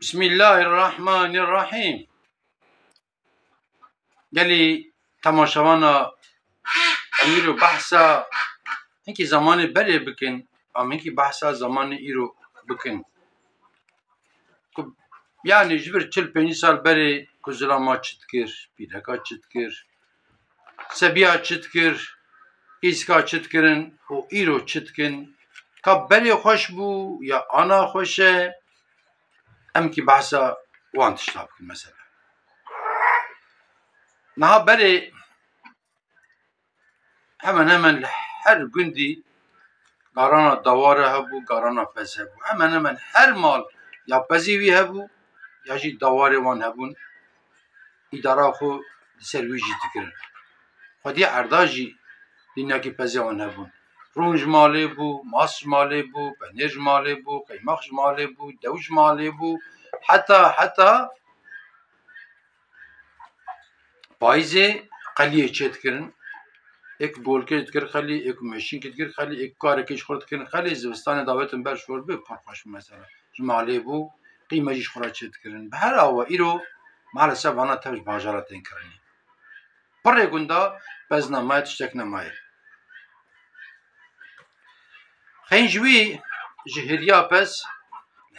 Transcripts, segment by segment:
بسم الله الرحمن الرحیم. گلی تماشاوانا امیرو بحثا اینکه زمان بره بکن اما اینکه بحثا زمان ایرو بکن یعنی جبر 40-50 سال بره که ظلامات چت کر، پیرکا چت کر، سبیا چت کر، ایسکا چت کرن و ایرو چت کن که بره خوش بو یا آنا خوشه ام که بحثا وان تشتاب کن. مثلا نها بره همان هر گندی قرانا دواره هبو قرانا پس هبو همان هر مال یا پزیوی هبو یا جی دواره وان هبون اداره خو سرویجی تکرن خودی ارداجی دینا کی پزی وان هبون رونج ماله بو، ماس ماله بو، پنیر ماله بو، قیماخش ماله بو، دوش ماله بو، حتی پایزه قلیه چت کرن एक बोल के कर खाली एक मशीन के कर खाली एक कार के शोरत कर खाली زمستان دعوتن بر شور به پرخوش مثلا جماله بو قیمه جی خورا چت کرن به هر او ایرو مالسا وانا تبج باجارات کرنی پر گوندا بزنامه تشتک نمای خنجوی جهریا پس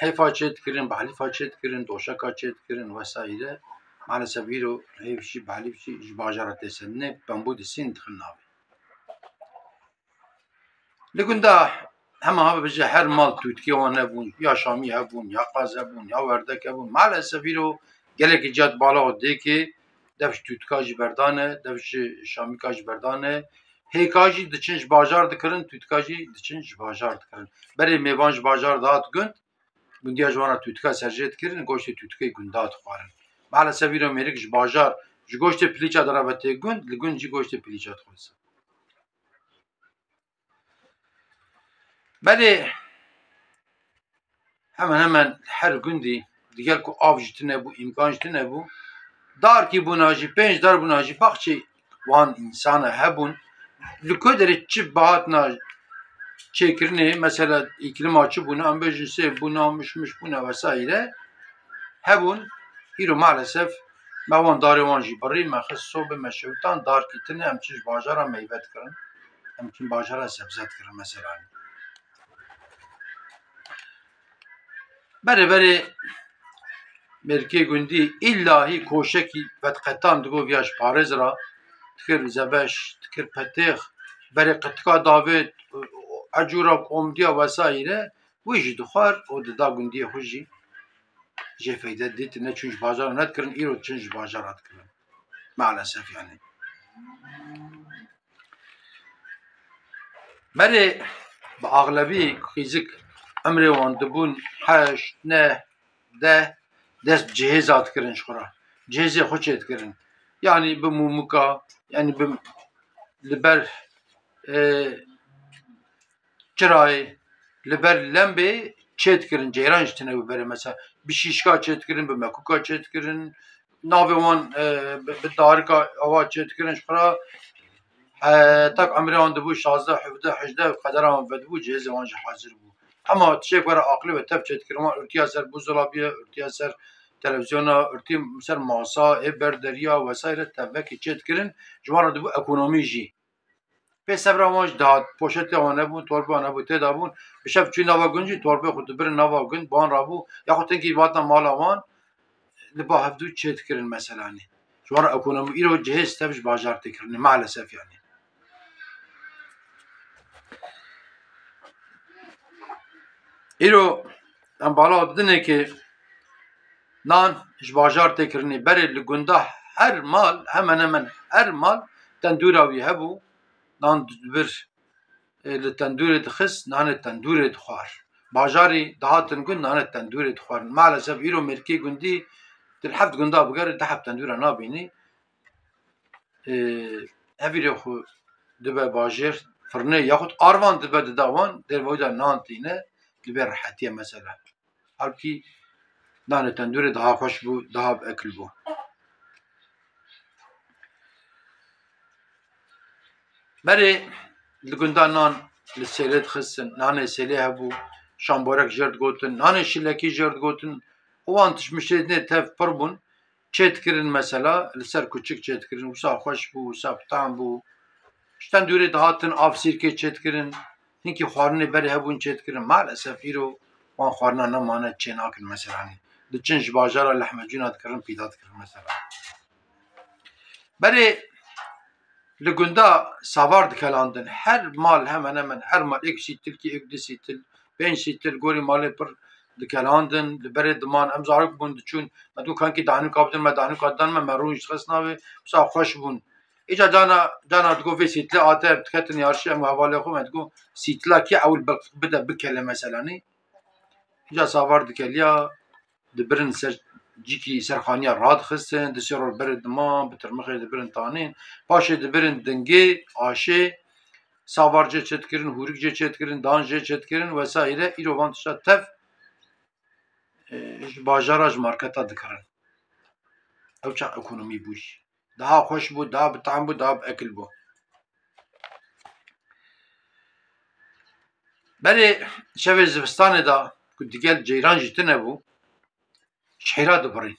حیفا چت کرن بحلیفا چت کرن دوشکا چت کرن وسایله مالسا ایرو هیفشی بحلیفشی باجارات سنه بمبود سین دخلناوی لكن دا هم ها بجي هر مال توتكي وان هبون يا شامي هبون يا قاز هبون يا وردك هبون مع الاسف يرو قالك جات بالا وديكي دفش توتكاجي بردانه دفش شاميكاجي بردانه هيكاجي دچنج باجار دكرن توتكاجي دچنج باجار دكرن بري ميوانج باجار دات گند گنديا جوانا توتكا سرجت كرن گوشت توتكي گندات خوارن مع الاسف يرو ميركش باجار جي گوشت پليچا درابته گند لگند جي گوشت پليچا خالص بله hemen her gündi diğer ku avcıtı bu imkancıtı ne bu dar ki bu naji penç dar bu naji bakçı van insana hebun lüködere çi bahatna çekirni mesela iklim açı bunu ambejisi bunu almışmış buna vesaire hebun hiro maalesef mevan darıvan jibari mehis sobe meşevtan dar kitini emçiş bajara meyvet kırın emçin bajara sebzet kırın mesela bere merke gündi illahi koşeki vetqetan digo viaj parez ra tkir zebeş tkir petih bere qetka davet acura komdiya vesaire bu jî dixwar o da gündi xujî jê feyde dîtine çünkü bajar net kirin îro çünkü bajarat kirin maalesef yani bere bi aglebi xizik امری وان دبون 8 9 10 دست جهازات کردن شورا جهازی خوشت کردن یعنی به مومکا یعنی به لبر چرای لبر لمبه چت کردن جیرانش تنه ببره مثلا بیشیشکا چت کردن به مکوکا چت کردن ناوی وان به دارکا آوا چت کردن شورا تاک امری وان دبون 16 17 18 قدر آن بدبو جهاز وانش حاضر بود اما تشيك ورا عقلي وتفجت كرما ارتيا سر بوزلابيه ارتيا سر تلفزيونا ارتي سر ماسا ابر دريا وسائر تفكي تشت كرن جوار دو اكونومي جي به صبر ماج داد پوشت اون بو توربه اون بو تدابون بشف چي نوا گنجي توربه خود بر نوا گن بان رابو يا خو تنكي واتنا مالوان لبا هفدو تشت كرن مثلا جوار اكونومي ايرو جهز تفج باجار تكرن مالسف يعني ایرو ام بالا دنه که نان جباجار تکرنی بره لگنده هر مال hemen هر مال تندوراوی هبو نان بر لتندور دخس نان تندور دخوار باجاری دهاتن گند نان تندور دخوار maalesef ایرو مرکی گندی در حفت گنده بگر ده تندورا نابینی هفیره خو دبه باجر فرنه یاخد آروان دبه داوان در ویدا نان تینه لبر راحتیه مثلا halbuki نان تندوری daha خوش بو daha اکل بو بری لگنده نان لسیلت خسن نان سیله هبو شامبورک جرد گوتن نان شلکی جرد گوتن وان تشمشتني تف بربون چتکرین مثلا لسر کوچک چتکرین وسا خوش بو وسا طعم بو شتن دوری دهاتن آف سیرکه چتکرین هنکی خوارنه بری هبون چتکرین maalesef ایرو وان خوارنا نمانه چناکن مثلا دچنج باجارا لحمه جونات کرن پیدات کرن مثلا بری لگندا سوار دکلاندن her mal hemen hemen her mal ek sitil ki ek de sitil ben sitil gori male per dikelandin li berê diman em zarok bûn diçûn me dû kankî danû kaptin me danû katdan me rûj dixistin wê wisa xweş bûn îca cana digo vê sîtilê ate diketin yarşî em hevalê xwe me digo sîtila kî ewil bide bikele meselanî îca savar dikeliya dibirin ser cîkî serxaniya radixistin di sêr rol berê diman bi tirmixê dibirin tanîn paşê dibirin dingê aşê savar jê çetkirin hûrik jê çetkirin dan jê çetkirin wesaîre îro van tişta tev ji bajara ji marketa dikirin ew çi ekonomî bû jî daha xweş bû daha bi tam bû daha bi ekil bû berê şevê zivistanê da ku digel ceyran jî tune bû şehra dibirîn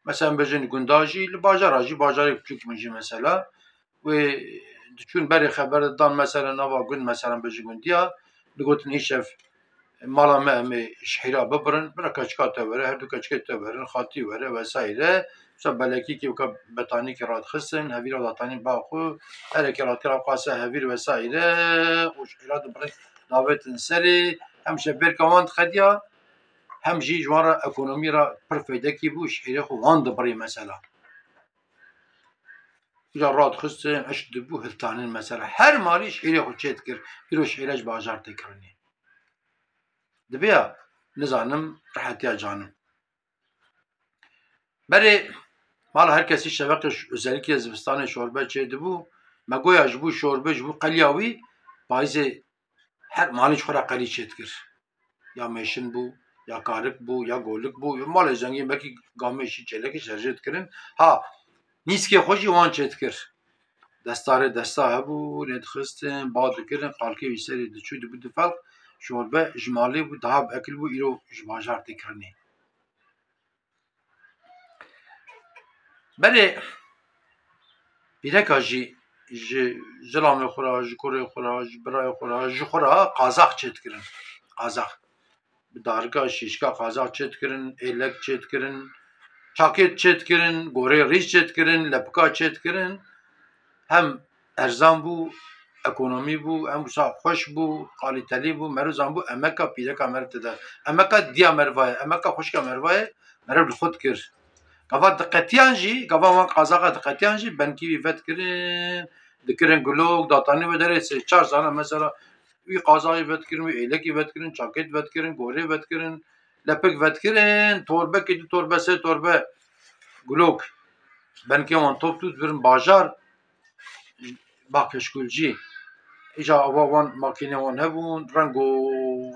mesela bejin gunda jî li bajara jî bajarê biçûk min jî mesela wê diçûn berê xeber dan mesela nava gund mesela bejî gundiya digotin îşev mala me em ê şehra bibirin bira keçika te were her du keçikê te werin xatî were vesaîre wisa belekîkê weka betanîkê radixistin hevîra datanîn baxwe herekê radkira xwase hevîr vesaîre û şehra dibirin davetin serê hem şeberka wan dixediya hem jî ji wan re ekonomî ra pir feydekî bû şehîrê xwe wan dibirî mesela îca radixistin eş dibû hiltanîn mesela her malî şehîrê xwe çê dikir îro şehîre ji bajar tê kirinê dibiya nizanim rihetiya canim berê mala her kesî şeveqê özellikle zivistanê şorbe çê dibû me goya ji bo şorbe ji bo qeliya wî paîzê her malê ji xwe re qelî çê dikir ya mêşin bû ya karik bû ya golik bû malê zengîn wekî gamê jî çêlekî şerjê dikirin ha nîskê xwe jî wan çê dikir destarê desta hebû lê dixistin ba dikirin qalkê wî serê diçû dibû difeq şorbe ji malê bû daha bi ekil bû îro ji bajar tê kirinê berê pîreka jî ji zilamê xwe re ji kurê xwe re ji birayê xwe re ji xwe re qazax çê dikirin qazax bi darika şîşka qazax çê dikirin êlek çê dikirin çakêt çê dikirin gorê rîş çê dikirin lepika çê dikirin hem erzan bû ekonomî bû hem wisa xweş bû qalîtelî bû merozan bû emeka pîreka mer tide emeka diya merva ye emeka xweşka merva ye merev li xwe dikir gava diqetiyan jî gava wan qazaxa diqetiyan jî benkî wî vedikirin dikirin gulok datanî ve derê sê çar zana mesela wî qazaxê vedikirin wî êlekî vedikirin çakêt vedikirin gorê vedikirin lepik vedikirin torbekê du torbe sê torbe gulok benkê wan top tû dibirin bajar ba keşkulcî îca ava wan makînê wan hebûn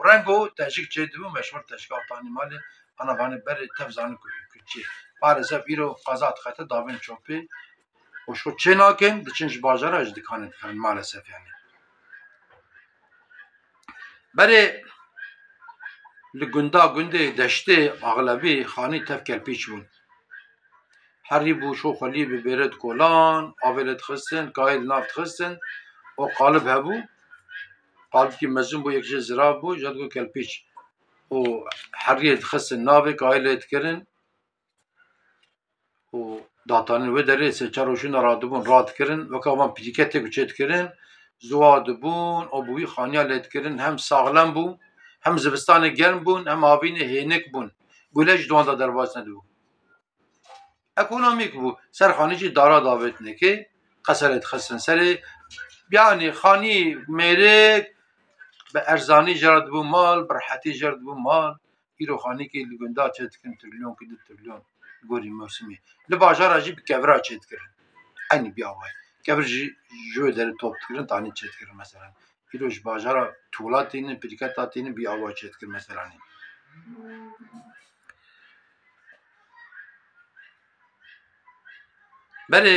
rengo tejik çê dibû meşhur teşka tanî malê ana vanê berê tev zanîn ku çi maalesef îro qaza dixete davên çopê û şo çê nakin diçin ji bajara ji dikanê dikirin maalesef yani berê li gunda gundê deştê axlebî xanî tev kelpîç bûn herî bû şo xelî bi bêrê dikolan avê lê dixistin gayê li nav dixistin o qalib hebû qalbikî mezin bû yek jê zirav bû ja digo kelpîç û heriyê dixistin navê gayê lê dikirin û datanîn wê derê sê çar roşûna radibûn radikirin weka wan pîrîketê ku çê dikirin ziwa dibûn o bi wî xaniya lê dikirin hem saxlem bû hem zivistanê germ bûn hem avînê hênik bûn gule ji wan da derbas nedibû ekonomîk bû serxanî jî dara davet nekê qeserê dixistin serê yani xanî mêrek bi erzanî jera dibû mal bi rihetî jer dibû mal îro xanîkê li gunda çê dikirin trilyonkî du trilyon gorî mewsimî li bajara jî bi kevira çê dikirin aynî bi ava ye kevir jî ji wê derê top dikirin tanî çê dikirin mesela îro ji bajara tuğla tînin pîrîketa tînin bi ava çê dikirin meselanî berê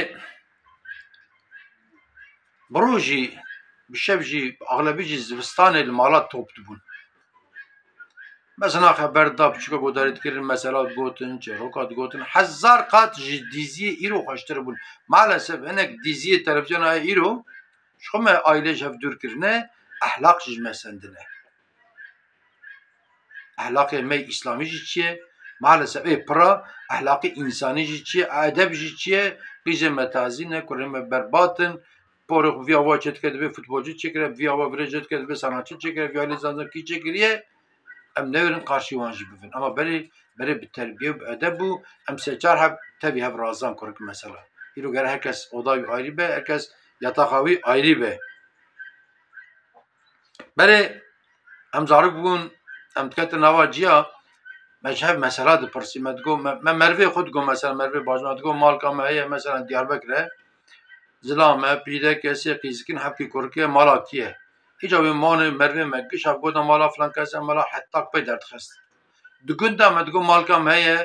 bi roj jî bi şev jî axlebî jî zivistanê li mala top dibûn مثلا خبر دا بچه که دارید کردن مثلا گوتن چروکات گوتن هزار قات دیزی ایرو خوشتر بون مالسف انک دیزی تلویزیون های ایرو شخم عائله جف دور کرنه اخلاق جج مسندنه اخلاق می اسلامی جی چیه maalesef pra ahlakı insani jî çi ye edeb jî çi ye qîjê metazî ne kurê me berbatin porê vî ava çêdike dibe futbolcî çêkire vî ava birêj çêdike dibe sanatçı çêkire vî alî zanzakî çêkiriye em newêrin qarşî wan jî bibin ama berê bi terbiye û bi edeb bû em sêçar heb tevî hev razan kurik mesela îro gere herkes odayî ayrî be herkes yataxa wî ayrî be berê em zarok bûn em diketin nava ciya مجهب مثلا دپرسی مدگو من مروی خود گو مثلا مروی باجنا دگو مال کام هی مثلا دیاربکره زلامه پیده کسی قیزکین حبکی کرکیه مالا کیه هیچ اوی مان مروی مگیش هف گودا مالا فلان کسی مالا حتی پی درد خست دگون دا مدگو مال کام هی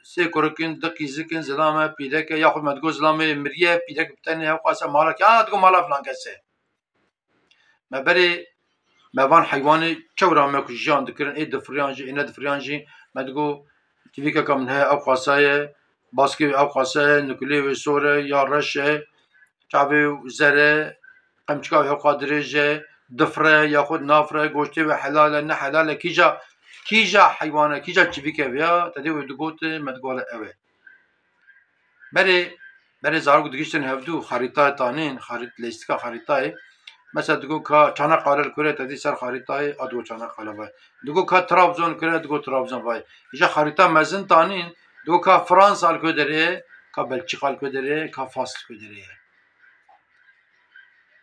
سی کرکین د قیزکین زلامه پیده که یا خود مدگو زلامه مریه پیده که بتنی هف قاسه مالا که دگو مالا فلان کسی مبری مهوان حیوانی چورا مکو جان دکرن ای دفریانجی اینا دفریانجی مدگو تیویکا کامن های او قاسای باسکی او قاسای نکلی و سوره یا رشه چاوی زره قمچکا و قادرجه دفره یا خود نافره گوشتی و حلاله نه حلاله کیجا حیوانه کیجا تیویکا بیا تدی و دگوت مدگوله اوه بری زارگو دگیشتن هفدو خریطه تانین خریط لیستکا خریطه مثلا دگو که چانقاله کره تدی سر خریطای ادو چانقاله وای دگو که ترابزون کره دگو ترابزون وای ایجا خریطه مزن تانین دگو که فرانس ال کدره که بلژیک ال کدره که فاصل کدره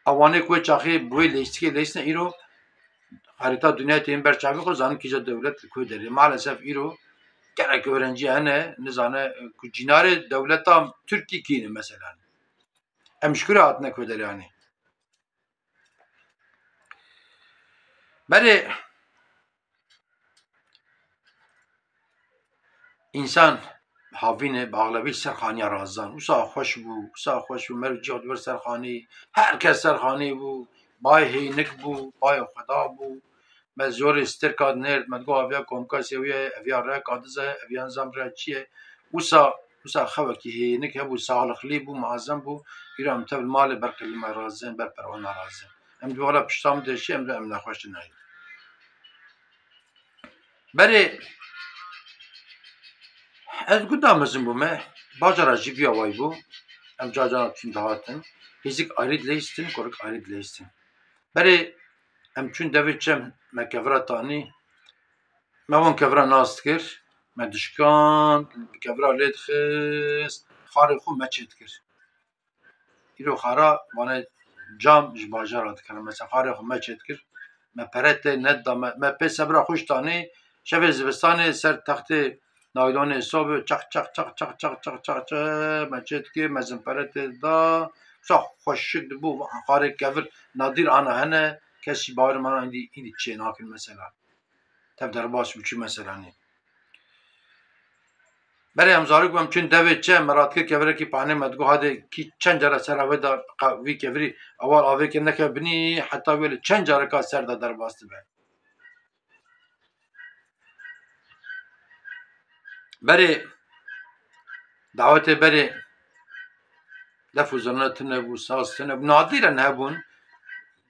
اوانه کوی چاخی بوی لیستی لیستن ایرو خریطه دنیا تیم بر چاوی خو زان کیجا دولت کدره maalesef ایرو gerek öğrenci hene nizane cinare devletam Türkiye kini mesela emşkure adına kudere yani بله انسان حاوینه باغلبی سرخانی رازان وسا خوش بو مرو جاد بر سرخانی هر کس سرخانی بو بای هینک بو بای خدا بو مزور استرکاد نرد مدگو اویا کومکاسی اویا را کادزه اویا نظام را چیه وسا خوکی هینک بو سالخلی بو معظم بو ایرام تبل مال برقلی مرازن بر پروان رازن ام دولا پشتام دشی ام نخوش نهی بله از گودامزم بومه باجرا جیبی آوای بو ام جاجانا چون دهاتن هیزیک آرید لیستن کرک آرید لیستن بله ام چون دویچم ما کفرا تانی ما وان کفرا ناست کر ما دشکان کفرا لید خست خاری خو مچید کر ایرو خارا وانه جام جباجرا دکرم مثلا خاری خو مچید کر ما پرت ندام ما پس برا خوش تانی شب زمستان سر تخت نایلون حساب چق چق چق چق چق چق چق چق مچت که مزنپرت دا صح خوشد بو خارج کفر نادر انا هنه کسی باور من این چه ناکن مثلا تبدر باش بچی مثلا نی برای امزاری گم چون دوید چه مراد که کفره کی پانه مدگو هاده کی چند جرا سر اوه دا وی کفری اول آوه که نکه بنی حتی ویل چند جرا که سر دا در باسته به بره دعوت بره لفظنا تنبو ساز تنبو نادرا نبون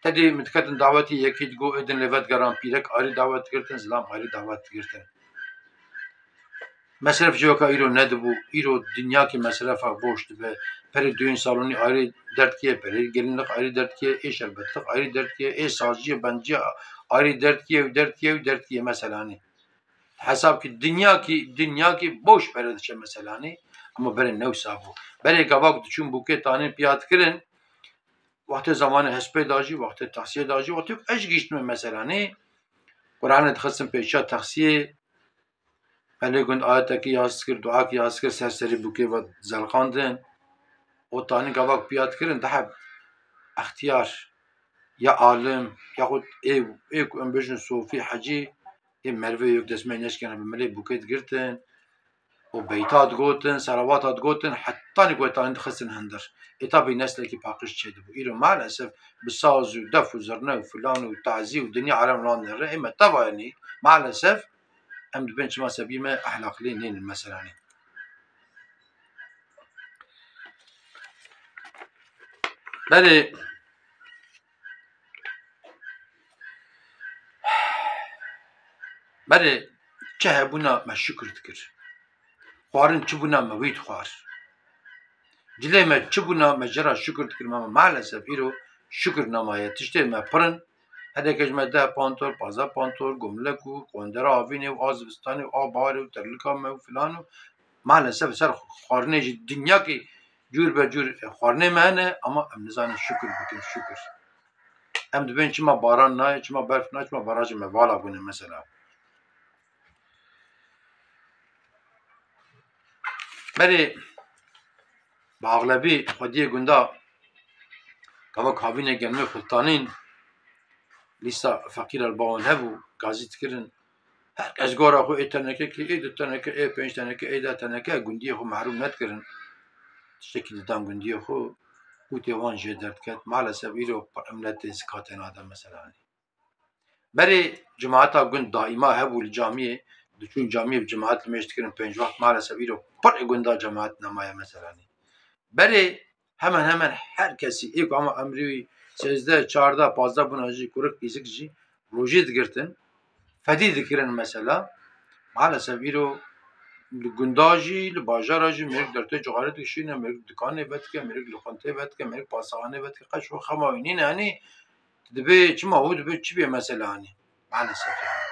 تدي متكتن دعوتي يكيد جو ادن لفت گرام پیرک آری دعوت کرتن زلام آری دعوت کرتن مصرف جوکا ایرو ندبو ایرو دنیا کی مصرف بوشت به پر دوین سالونی آری درد کیه پر گلنق آری درد کیه ای شربتق آری درد کیه ای سازجی بنجی آری درد کیه مثلا نی حساب کی دنیا کی boş پردشه مثلا نی اما بره نو سابو بره گواک چون بوکه تانین پیاد کرن وقت زمان حسبه داجی وقت تحصیل داجی وقت اش گیشتم مثلا نی قرآن تخصم پیشا تحصیل بله گند آیت کی یاز کر دعا کی یاز کر سرسری بوکه و زلقاندن و تانین گواک پیاد کرن ده اختیار یا عالم یا خود ای ام بجن صوفی حجی این مروه یک دسمه نشکنه به ملی بوکت گرتن و بیتات گوتن سلواتات گوتن حتی نگوتان خسن هندر ایتا بی نسل کی پاکش چه دبو ایرو maalesef بساز و دف و زرنه و فلان و تعزی و دنیا عالم لان نره اما تبا یعنی maalesef em dibên çima sebiyê me ehlaqlî nînin meselanê. Berê berê çi hebûna me şikir dikir. Xwarin çi bûna me wî dixwar. Cilê me çi bûna me jera şikir dikir me maalesef îro şikir namaye. Tiştê me pirin. Hedekê ji me 10 pantor, 15 pantor, gomlek û xwendera avînê û a zivistanê û a barê û terlika me û filan û maalesef ser xwarinê jî dinyakê cûr be cûr xwarinê me hene ama em nizanin şikir bikin şikir. Em dibên çima baran naye, çima berf naye, çima barajê me vala bûne mesela. Berê bi aglebî xwediyê gunda gavak havînê gelmê xultanîn lîsta feqîr elbawên hebû gazî dikirin. Herkes gora xwe ê tenekekê, ê 2 teneke, ê 5 teneke, ê 10 teneke gundiyê xwe mehrûm nedikirin. Tiştekî didan gundiyê xwe û tê wan jê derdket. Maalesef îro miletê zikatê nade meselanê. Berê cemaeta gund daîma hebû li camiyê, diçûn camiyê bi cemaet li mêş dikirin 5 wext maalesef îro pir ê gunda cemaet nemaye meselanê. Berê hemen hemen her kesî ê ku ama emrî 13, 14, 15 bûna jî kurik pîzik jî rojê digirtin, fedî dikirin mesela. Maalesef îro li gunda jî, li bajara jî mêrik dertê cixarê dikişîne, mêrik dikanê vedike, mêrik li xwentê vedike, mêrik pasaxanê vedike, qeş û xema wînîne henî dibe çima û dibe çi bê mesela henî. Maalesef yani.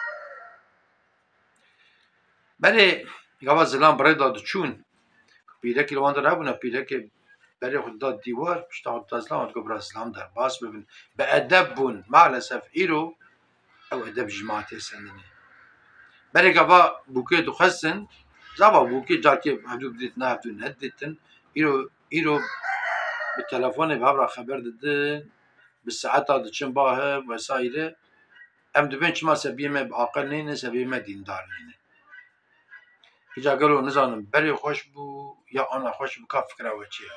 Berê gava zilam birêda diçûn, pîrekê li wan de hebûne, pîrekê berê xwe da dîwar, pişta xwe da zilam dike bira zilam derbas bibin. Bi edeb bûn. Maalesef îro ew edeb ji ma tê sendinê. Berê gava bûkê dixwestin, zava bûkê carkê hevdû bidîtin, hevdû nedîtin. Îro bi telefonê bi hevra xeber didin, bi saeta diçin bahev vesaîre. Em dibên çima sebiyê me bi aqil nîne, sebiyê me dîndar nîne. Îca gelo nizanim berê xweş bû ya ana xweş bû ka fikra we çi ye.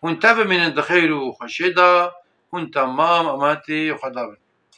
Hûn tevimînin di xeyr û xweşê de, hûn temam emetê xwe da bin.